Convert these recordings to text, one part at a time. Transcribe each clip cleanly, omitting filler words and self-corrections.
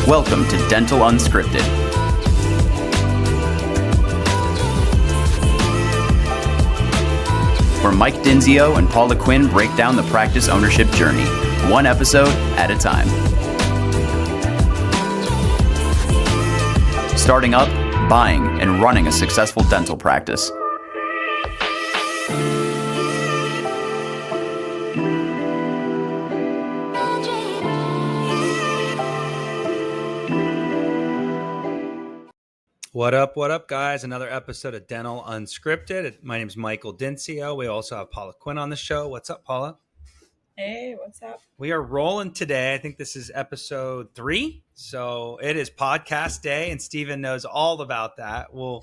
Welcome to Dental Unscripted. Where Mike Dinzio and Paula Quinn break down the practice ownership journey, one episode at a time. Starting up, buying, and running a successful dental practice. What up, guys? Another episode of Dental Unscripted. My name is Michael Dinzio. We also have Paula Quinn on the show. What's up, Paula? Hey, what's up? We are rolling today. I think this is episode 3. So it is podcast day, and Steven knows all about that. You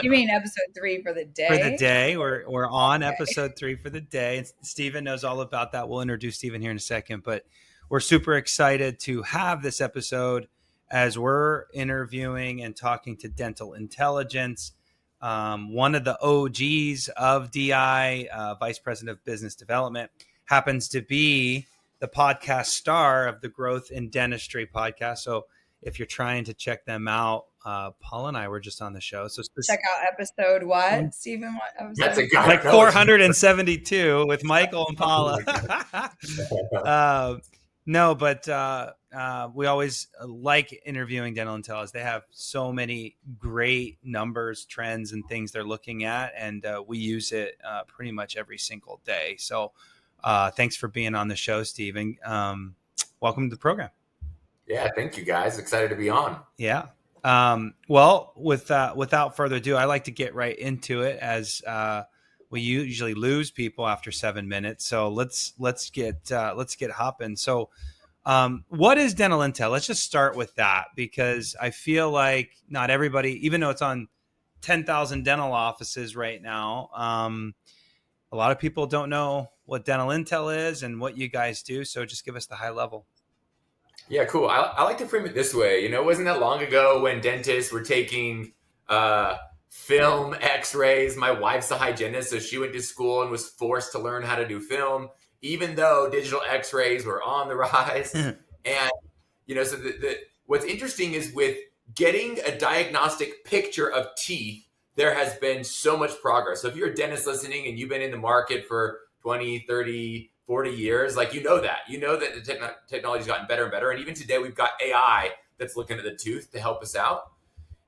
mean episode 3 for the day? For the day. We're on episode 3 for the day. And Steven knows all about that. We'll introduce Steven here in a second. But we're super excited to have this episode as we're interviewing and talking to Dental Intelligence, one of the OGs of DI, Vice President of Business Development, happens to be the podcast star of the Growth in Dentistry podcast. So if you're trying to check them out, Paul and I were just on the show. So check out episode what, Steven? What episode? That's a guy. Like 472 with Michael and Paula. No, but we always like interviewing Dental Intelligence. They have so many great numbers, trends, and things they're looking at, and we use it pretty much every single day. So thanks for being on the show, Steven. Welcome to the program. Yeah, thank you, guys. Excited to be on. Yeah. Well, without further ado, I like to get right into it as we usually lose people after 7 minutes. So let's get hopping. So what is Dental Intel? Let's just start with that, because I feel like not everybody, even though it's on 10,000 dental offices right now, a lot of people don't know what Dental Intel is and what you guys do. So just give us the high level. Yeah, cool. I like to frame it this way. You know, it wasn't that long ago when dentists were taking film x-rays. My wife's a hygienist, so she went to school and was forced to learn how to do film, even though digital x-rays were on the rise. And, you know, so what's interesting is with getting a diagnostic picture of teeth, there has been so much progress. So if you're a dentist listening and you've been in the market for 20, 30, 40 years, like, you know that the technology's gotten better and better. And even today we've got AI that's looking at the tooth to help us out.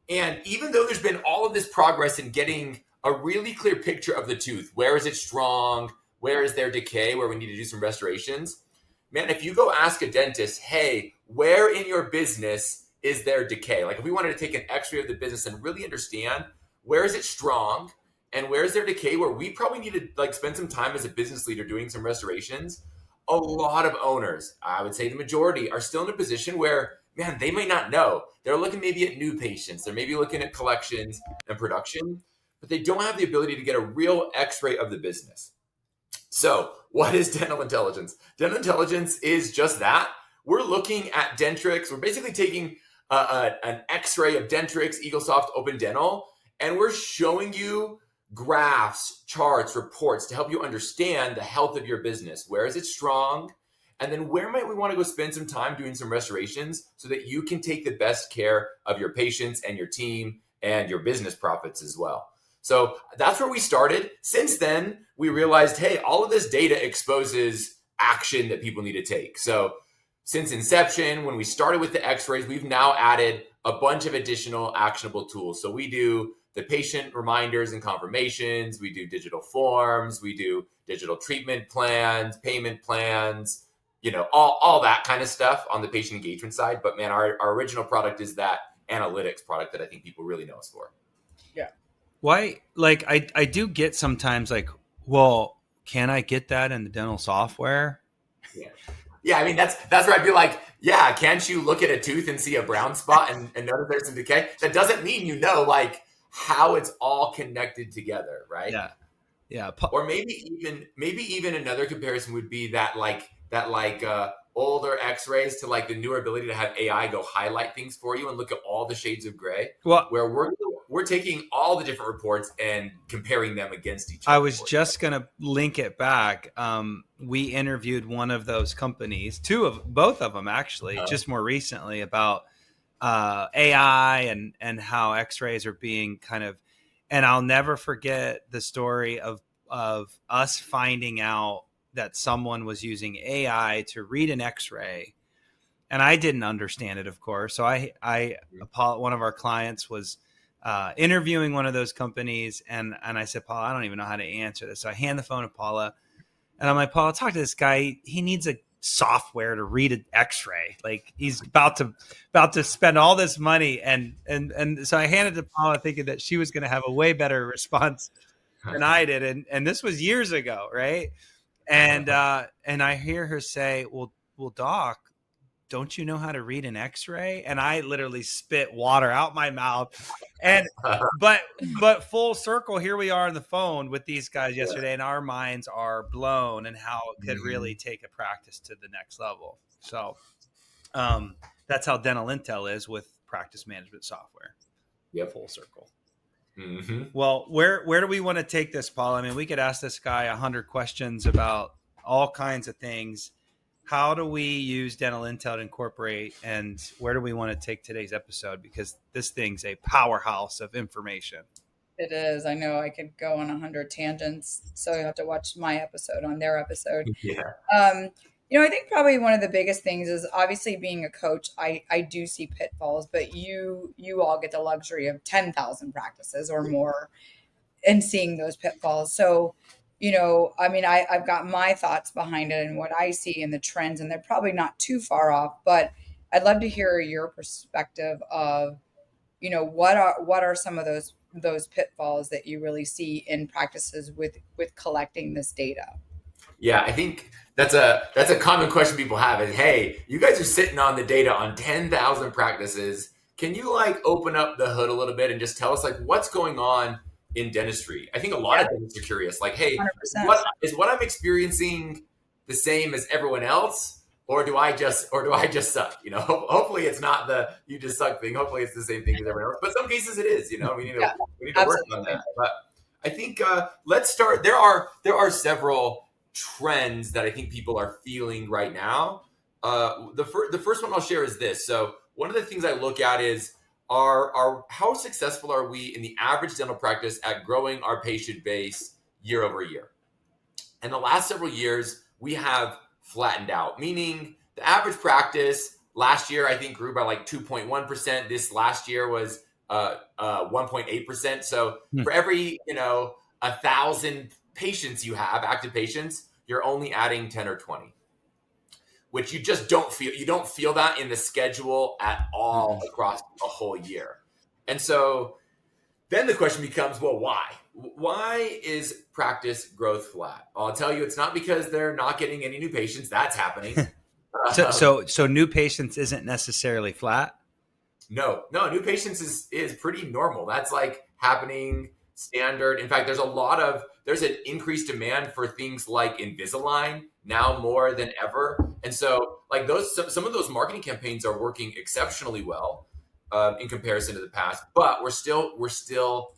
And even though there's been all of this progress in getting a really clear picture of the tooth, where is it strong? Where is there decay? Where we need to do some restorations? Man, if you go ask a dentist, hey, where in your business is there decay? Like, if we wanted to take an x-ray of the business and really understand where is it strong and where is there decay, where we probably need to like spend some time as a business leader doing some restorations, a lot of owners, I would say the majority, are still in a position where, man, they may not know. They're looking maybe at new patients. They're maybe looking at collections and production, but they don't have the ability to get a real x-ray of the business. So what is Dental Intelligence? Dental Intelligence is just that. We're looking at Dentrix. We're basically taking an x-ray of Dentrix, EagleSoft Open Dental, and we're showing you graphs, charts, reports to help you understand the health of your business. Where is it strong? And then where might we want to go spend some time doing some restorations so that you can take the best care of your patients and your team and your business profits as well. So that's where we started. Since then, we realized, hey, all of this data exposes action that people need to take. So since inception, when we started with the x-rays, we've now added a bunch of additional actionable tools. So we do the patient reminders and confirmations. We do digital forms. We do digital treatment plans, payment plans, you know, all that kind of stuff on the patient engagement side. But man, our original product is that analytics product that I think people really know us for. Yeah. Why? Like, I do get sometimes like, well, can I get that in the dental software? Yeah. I mean, that's where I'd be like, yeah, can't you look at a tooth and see a brown spot and notice there's some decay? That doesn't mean, you know, like how it's all connected together, right? Yeah. Yeah. Or maybe even another comparison would be that older x-rays to like the newer ability to have AI go highlight things for you and look at all the shades of gray. Well, where we're taking all the different reports and comparing them against each other. I was just going to link it back. We interviewed one of those companies, both of them actually, just more recently, about AI and how X-rays are being kind of, and I'll never forget the story of us finding out that someone was using AI to read an X-ray, and I didn't understand it, of course. So one of our clients was interviewing one of those companies, and I said, Paula, I don't even know how to answer this. So I hand the phone to Paula, and I'm like, Paula, talk to this guy. He needs a software to read an X-ray. Like, he's about to spend all this money, and so I handed it to Paula, thinking that she was going to have a way better response than I did, and this was years ago, right? And I hear her say, well, doc, don't you know how to read an X-ray? And I literally spit water out my mouth. And but full circle, here we are on the phone with these guys yesterday, and our minds are blown, and how it could really take a practice to the next level. So that's how Dental Intel is with practice management software. Yep. Full circle. Mm-hmm. Well, where do we want to take this, Paul? I mean, we could ask this guy 100 questions about all kinds of things. How do we use Dental Intel to incorporate, and where do we want to take today's episode? Because this thing's a powerhouse of information. It is. I know I could go on 100 tangents, so you have to watch my episode on their episode. Yeah. I think probably one of the biggest things is, obviously, being a coach, I do see pitfalls, but you all get the luxury of 10,000 practices or more and seeing those pitfalls. So, I've got my thoughts behind it and what I see in the trends, and they're probably not too far off, but I'd love to hear your perspective of, what are some of those pitfalls that you really see in practices with collecting this data? Yeah, I think that's a common question people have is, hey, you guys are sitting on the data on 10,000 practices. Can you open up the hood a little bit and just tell us what's going on in dentistry? I think a lot of dentists are curious, hey, 100%. what I'm experiencing the same as everyone else, or do I just suck? Hopefully it's not the you just suck thing. Hopefully it's the same thing as everyone else. But some cases it is. We need to work on that. But I think let's start. There are several trends that I think people are feeling right now. The first one I'll share is this. So one of the things I look at is how successful are we in the average dental practice at growing our patient base year over year? And the last several years, we have flattened out, meaning the average practice last year, I think, grew by 2.1%. This last year was 1.8%. So for every, 1,000 patients you have, active patients, you're only adding 10 or 20. Which you just don't feel. You don't feel that in the schedule at all across a whole year. And so then the question becomes, well, why? Why is practice growth flat? I'll tell you, it's not because they're not getting any new patients. That's happening. So new patients isn't necessarily flat? No, new patients is pretty normal. That's happening standard. In fact, there's an increased demand for things like Invisalign now more than ever. And so some of those marketing campaigns are working exceptionally well in comparison to the past, but we're still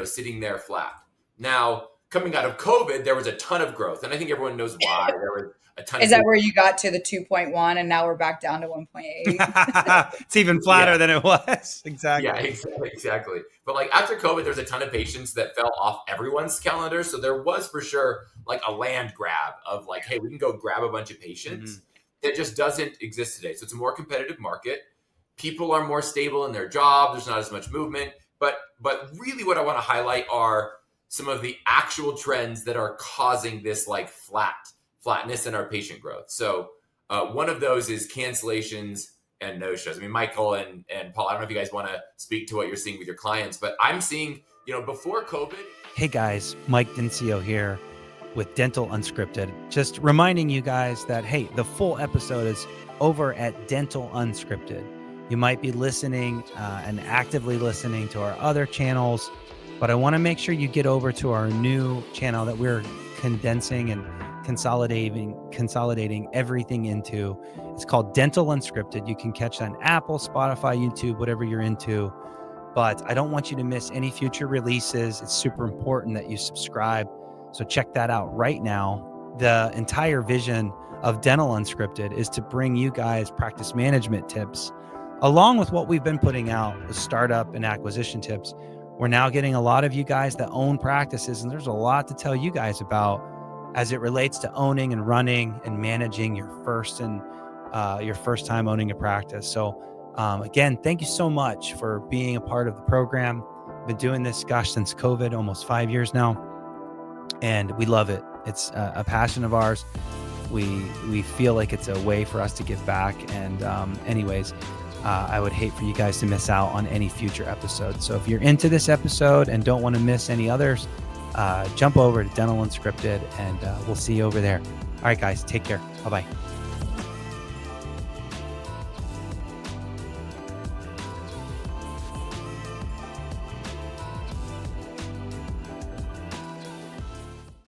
sitting there flat. Now, coming out of COVID, there was a ton of growth, and I think everyone knows why. There was a ton. Is that where you got to the 2.1 and now we're back down to 1.8? It's even flatter than it was. Exactly. Yeah, exactly. But after COVID, there's a ton of patients that fell off everyone's calendar. So there was for sure a land grab of hey, we can go grab a bunch of patients. That just doesn't exist today. So it's a more competitive market. People are more stable in their job. There's not as much movement. But really what I want to highlight are some of the actual trends that are causing this flatness in our patient growth. So one of those is cancellations and no-shows. I mean, Michael and Paul, I don't know if you guys want to speak to what you're seeing with your clients, but I'm seeing, before COVID. Hey guys, Mike Dencio here with Dental Unscripted. Just reminding you guys that, hey, the full episode is over at Dental Unscripted. You might be listening and actively listening to our other channels, but I want to make sure you get over to our new channel that we're condensing and consolidating everything into. It's called Dental Unscripted. You can catch it on Apple, Spotify, YouTube, whatever you're into. But I don't want you to miss any future releases. It's super important that you subscribe. So check that out right now. The entire vision of Dental Unscripted is to bring you guys practice management tips along with what we've been putting out with startup and acquisition tips, we're now getting a lot of you guys that own practices, and there's a lot to tell you guys about as it relates to owning and running and managing your first time owning a practice. So again, thank you so much for being a part of the program. I've been doing this, since COVID, almost 5 years now, and we love it. It's a passion of ours. We feel like it's a way for us to give back. And anyways, I would hate for you guys to miss out on any future episodes. So if you're into this episode and don't want to miss any others, jump over to Dental Unscripted, and we'll see you over there. All right, guys, take care. Bye-bye.